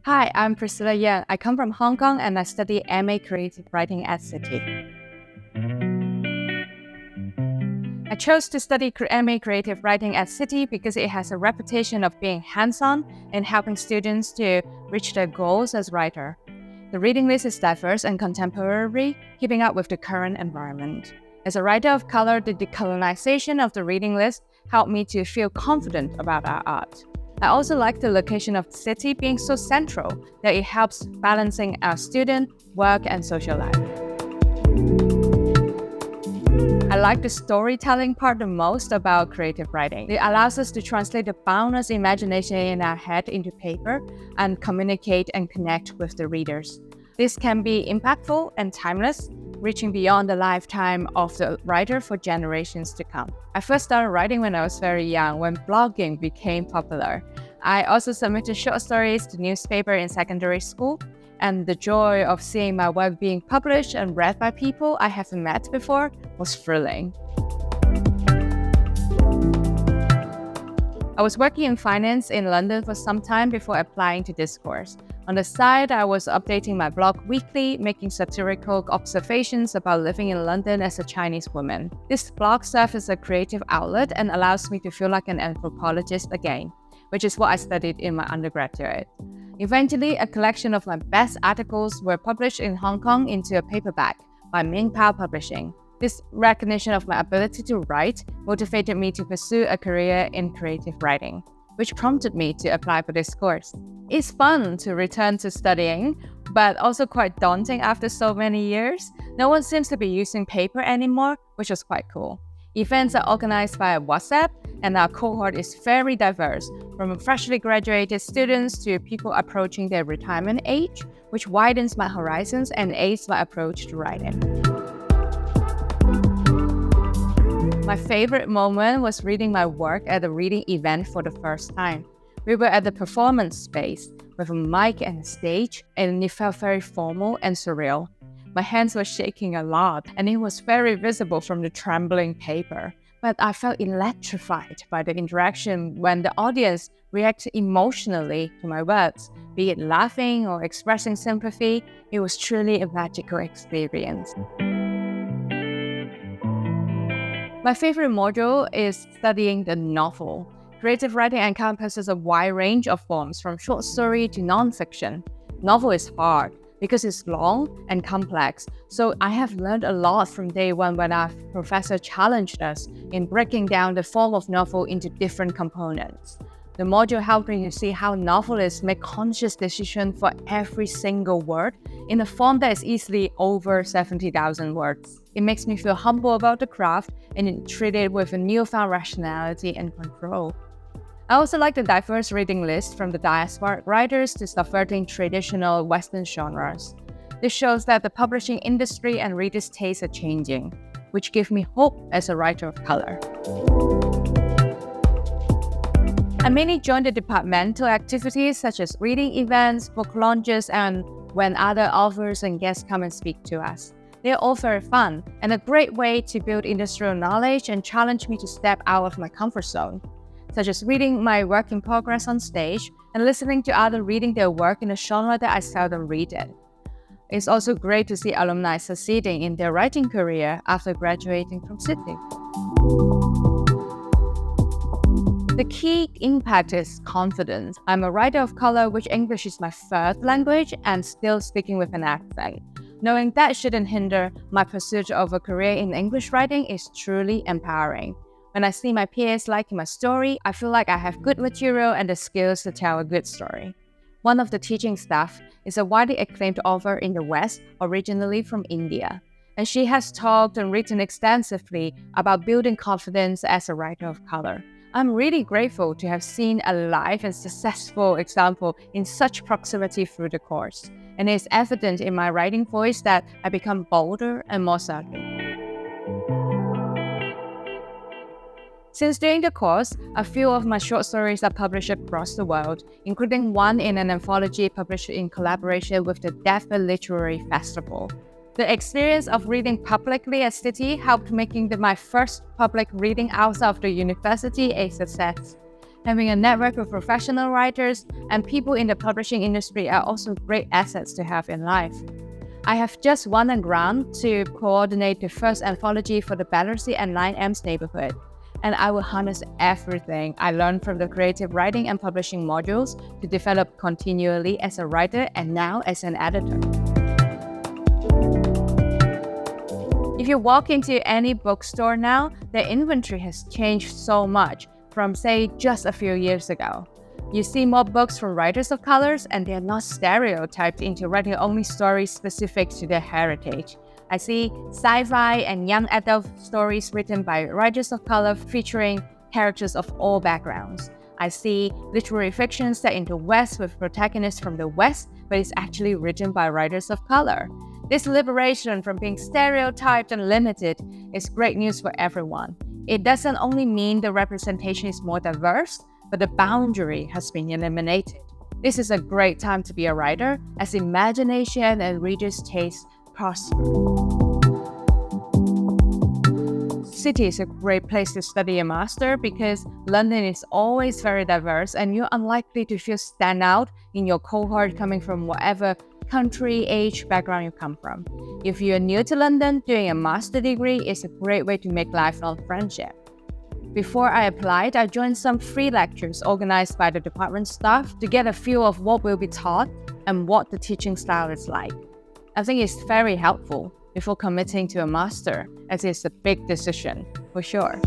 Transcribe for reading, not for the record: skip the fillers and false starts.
Hi, I'm Priscilla Yan. I come from Hong Kong and I study MA Creative Writing at City. I chose to study MA Creative Writing at City because it has a reputation of being hands-on and helping students to reach their goals as writer. The reading list is diverse and contemporary, keeping up with the current environment. As a writer of color, the decolonization of the reading list helped me to feel confident about our art. I also like the location of the city being so central that it helps balancing our student, work, and social life. I like the storytelling part the most about creative writing. It allows us to translate the boundless imagination in our head into paper and communicate and connect with the readers. This can be impactful and timeless, reaching beyond the lifetime of the writer for generations to come. I first started writing when I was very young, when blogging became popular. I also submitted short stories to newspaper in secondary school, and the joy of seeing my work being published and read by people I haven't met before was thrilling. I was working in finance in London for some time before applying to this course. On the side, I was updating my blog weekly, making satirical observations about living in London as a Chinese woman. This blog serves as a creative outlet and allows me to feel like an anthropologist again, which is what I studied in my undergraduate. Eventually, a collection of my best articles were published in Hong Kong into a paperback by Ming Pao Publishing. This recognition of my ability to write motivated me to pursue a career in creative writing, which prompted me to apply for this course. It's fun to return to studying, but also quite daunting after so many years. No one seems to be using paper anymore, which was quite cool. Events are organized via WhatsApp, and our cohort is very diverse, from freshly graduated students to people approaching their retirement age, which widens my horizons and aids my approach to writing. My favorite moment was reading my work at a reading event for the first time. We were at the performance space with a mic and a stage, and it felt very formal and surreal. My hands were shaking a lot, and it was very visible from the trembling paper. But I felt electrified by the interaction when the audience reacted emotionally to my words, be it laughing or expressing sympathy. It was truly a magical experience. My favorite module is studying the novel. Creative writing encompasses a wide range of forms, from short story to non-fiction. Novel is hard because it's long and complex, so I have learned a lot from day one when our professor challenged us in breaking down the form of novel into different components. The module helped me to see how novelists make conscious decisions for every single word in a form that is easily over 70,000 words. It makes me feel humble about the craft and treat it with a newfound rationality and control. I also like the diverse reading list, from the diasporic writers to subverting traditional Western genres. This shows that the publishing industry and readers' tastes are changing, which gives me hope as a writer of color. I mainly join the departmental activities such as reading events, book launches, and when other authors and guests come and speak to us. They're all very fun and a great way to build industrial knowledge and challenge me to step out of my comfort zone, such as reading my work in progress on stage and listening to others reading their work in a genre that I seldom read in. It's also great to see alumni succeeding in their writing career after graduating from Sydney. The key impact is confidence. I'm a writer of color, which English is my third language, and still speaking with an accent. Knowing that shouldn't hinder my pursuit of a career in English writing is truly empowering. When I see my peers liking my story, I feel like I have good material and the skills to tell a good story. One of the teaching staff is a widely acclaimed author in the West, originally from India, and she has talked and written extensively about building confidence as a writer of color. I'm really grateful to have seen a live and successful example in such proximity through the course, and it's evident in my writing voice that I become bolder and more certain. Since doing the course, a few of my short stories are published across the world, including one in an anthology published in collaboration with the Denver Literary Festival. The experience of reading publicly at City helped making my first public reading outside of the university a success. Having a network of professional writers and people in the publishing industry are also great assets to have in life. I have just won a grant to coordinate the first anthology for the Battersea and 9M's neighborhood, and I will harness everything I learned from the creative writing and publishing modules to develop continually as a writer and now as an editor. If you walk into any bookstore now, the inventory has changed so much from, say, just a few years ago. You see more books from writers of colors, and they're not stereotyped into writing only stories specific to their heritage. I see sci-fi and young adult stories written by writers of color featuring characters of all backgrounds. I see literary fiction set in the West with protagonists from the West, but it's actually written by writers of color. This liberation from being stereotyped and limited is great news for everyone. It doesn't only mean the representation is more diverse, but the boundary has been eliminated. This is a great time to be a writer, as imagination and readers' taste prosper. City is a great place to study a master because London is always very diverse and you're unlikely to feel stand out in your cohort coming from whatever country, age, background you come from. If you're new to London, doing a master degree is a great way to make lifelong friendship. Before I applied, I joined some free lectures organized by the department staff to get a feel of what will be taught and what the teaching style is like. I think it's very helpful before committing to a master, as it's a big decision, for sure.